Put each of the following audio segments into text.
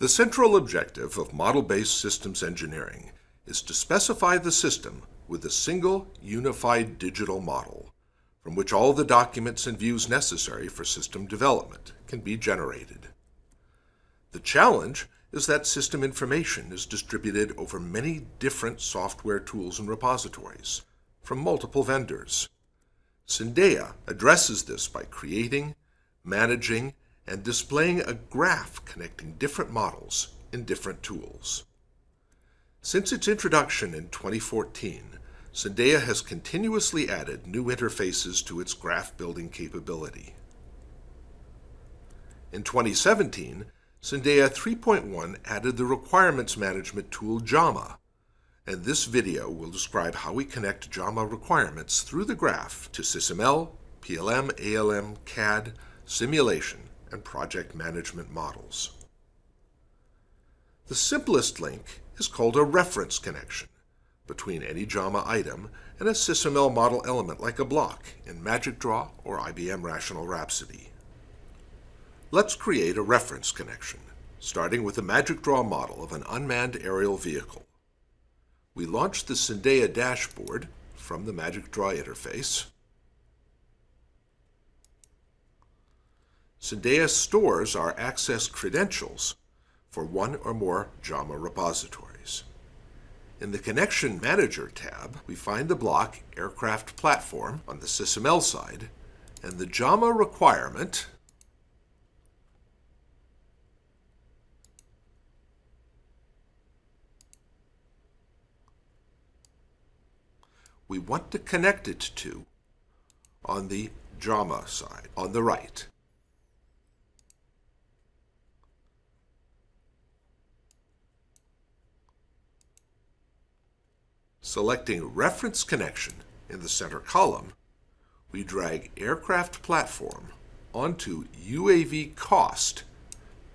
The central objective of model-based systems engineering is to specify the system with a single, unified digital model, from which all the documents and views necessary for system development can be generated. The challenge is that system information is distributed over many different software tools and repositories from multiple vendors. Syndeia addresses this by creating, managing, and displaying a graph connecting different models in different tools. Since its introduction in 2014, Syndeia has continuously added new interfaces to its graph building capability. In 2017, Syndeia 3.1 added the requirements management tool Jama, and this video will describe how we connect Jama requirements through the graph to SysML, PLM, ALM, CAD, simulation, and project management models. The simplest link is called a reference connection between any Jama item and a SysML model element like a block in MagicDraw or IBM Rational Rhapsody. Let's create a reference connection, starting with a MagicDraw model of an unmanned aerial vehicle. We launch the Syndeia dashboard from the MagicDraw interface. Syndeia stores our access credentials for one or more Jama repositories. In the Connection Manager tab, we find the block Aircraft Platform on the SysML side and the Jama requirement we want to connect it to on the Jama side, on the right. Selecting Reference Connection in the center column, we drag Aircraft Platform onto UAV Cost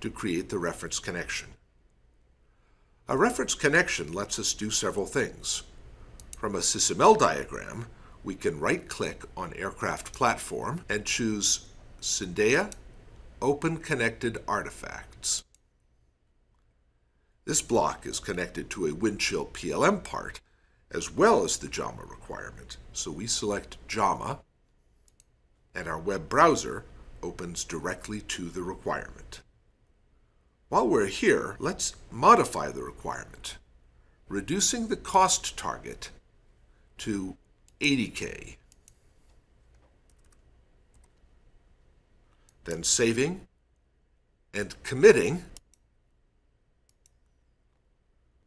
to create the reference connection. A reference connection lets us do several things. From a SysML diagram, we can right-click on Aircraft Platform and choose Syndeia Open Connected Artifacts. This block is connected to a Windchill PLM part as well as the Jama requirement, so we select Jama, and our web browser opens directly to the requirement. While we're here, let's modify the requirement, reducing the cost target to $80K. Then saving and committing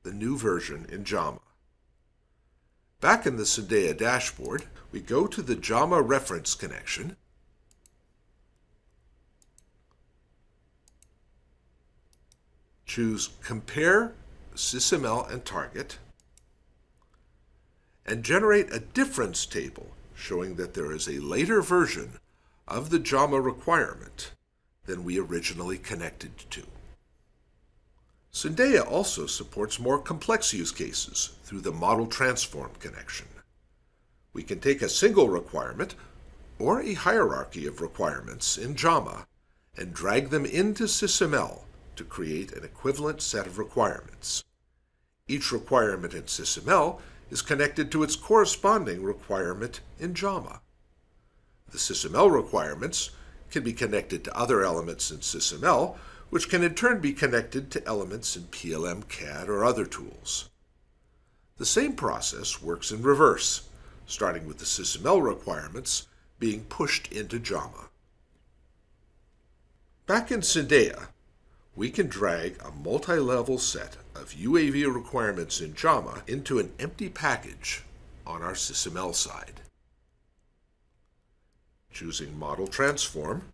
the new version in Jama. Back in the Syndeia dashboard, we go to the Jama reference connection, choose Compare SysML and Target, and generate a difference table showing that there is a later version of the Jama requirement than we originally connected to. Syndeia also supports more complex use cases through the Model Transform connection. We can take a single requirement or a hierarchy of requirements in Jama and drag them into SysML to create an equivalent set of requirements. Each requirement in SysML is connected to its corresponding requirement in Jama. The SysML requirements can be connected to other elements in SysML, which can in turn be connected to elements in PLM, CAD, or other tools. The same process works in reverse, starting with the SysML requirements being pushed into Jama. Back in Syndeia, we can drag a multi-level set of UAV requirements in Jama into an empty package on our SysML side. Choosing Model Transform,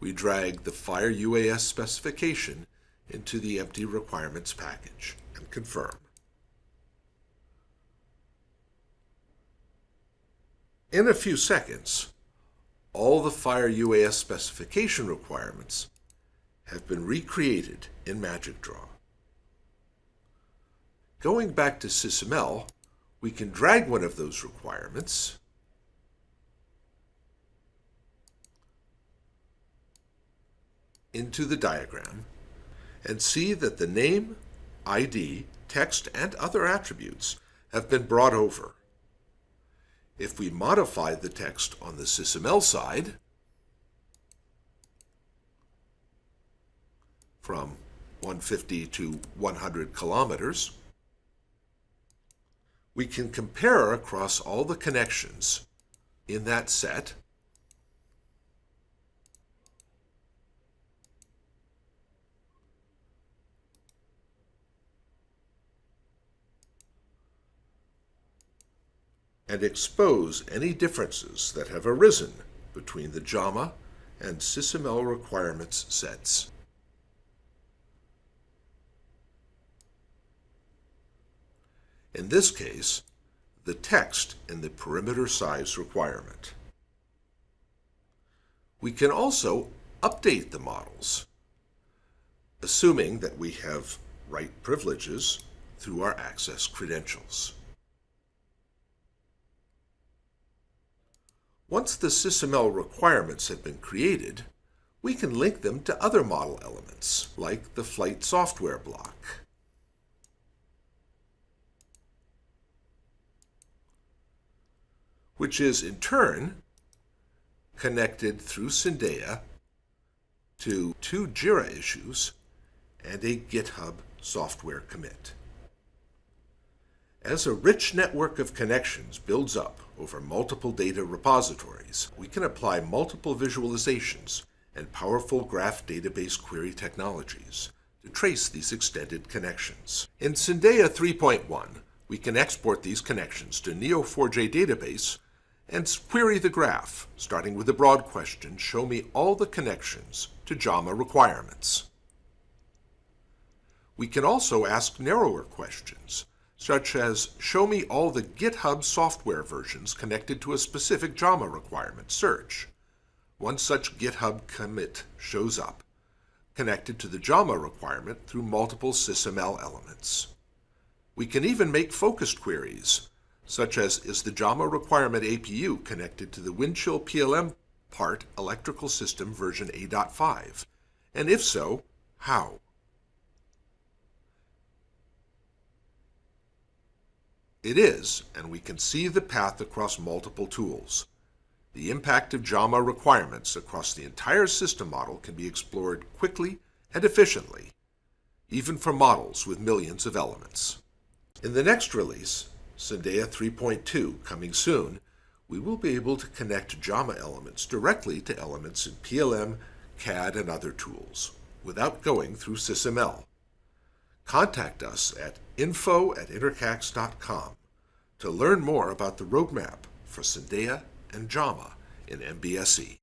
we drag the Fire UAS specification into the empty requirements package and confirm. In a few seconds, all the Fire UAS specification requirements have been recreated in MagicDraw. Going back to SysML, we can drag one of those requirements into the diagram and see that the name, ID, text, and other attributes have been brought over. If we modify the text on the SysML side from 150 to 100 kilometers, we can compare across all the connections in that set and expose any differences that have arisen between the Jama and SysML requirements sets. In this case, the text in the perimeter size requirement. We can also update the models, assuming that we have write privileges through our access credentials. Once the SysML requirements have been created, we can link them to other model elements, like the flight software block. Which is, in turn, connected through Syndeia to 2 Jira issues and a GitHub software commit. As a rich network of connections builds up over multiple data repositories, we can apply multiple visualizations and powerful graph database query technologies to trace these extended connections. In Syndeia 3.1, we can export these connections to Neo4j database and query the graph, starting with the broad question, show me all the connections to Jama requirements. We can also ask narrower questions, such as show me all the GitHub software versions connected to a specific Jama requirement search. One such GitHub commit shows up, connected to the Jama requirement through multiple SysML elements. We can even make focused queries, such as is the Jama requirement APU connected to the Windchill PLM part electrical system version 8.5, and if so, how? It is, and we can see the path across multiple tools. The impact of Jama requirements across the entire system model can be explored quickly and efficiently, even for models with millions of elements. In the next release, Syndeia 3.2, coming soon, we will be able to connect Jama elements directly to elements in PLM, CAD, and other tools, without going through SysML. Contact us at info@intercax.com to learn more about the roadmap for Syndeia and Jama in MBSE.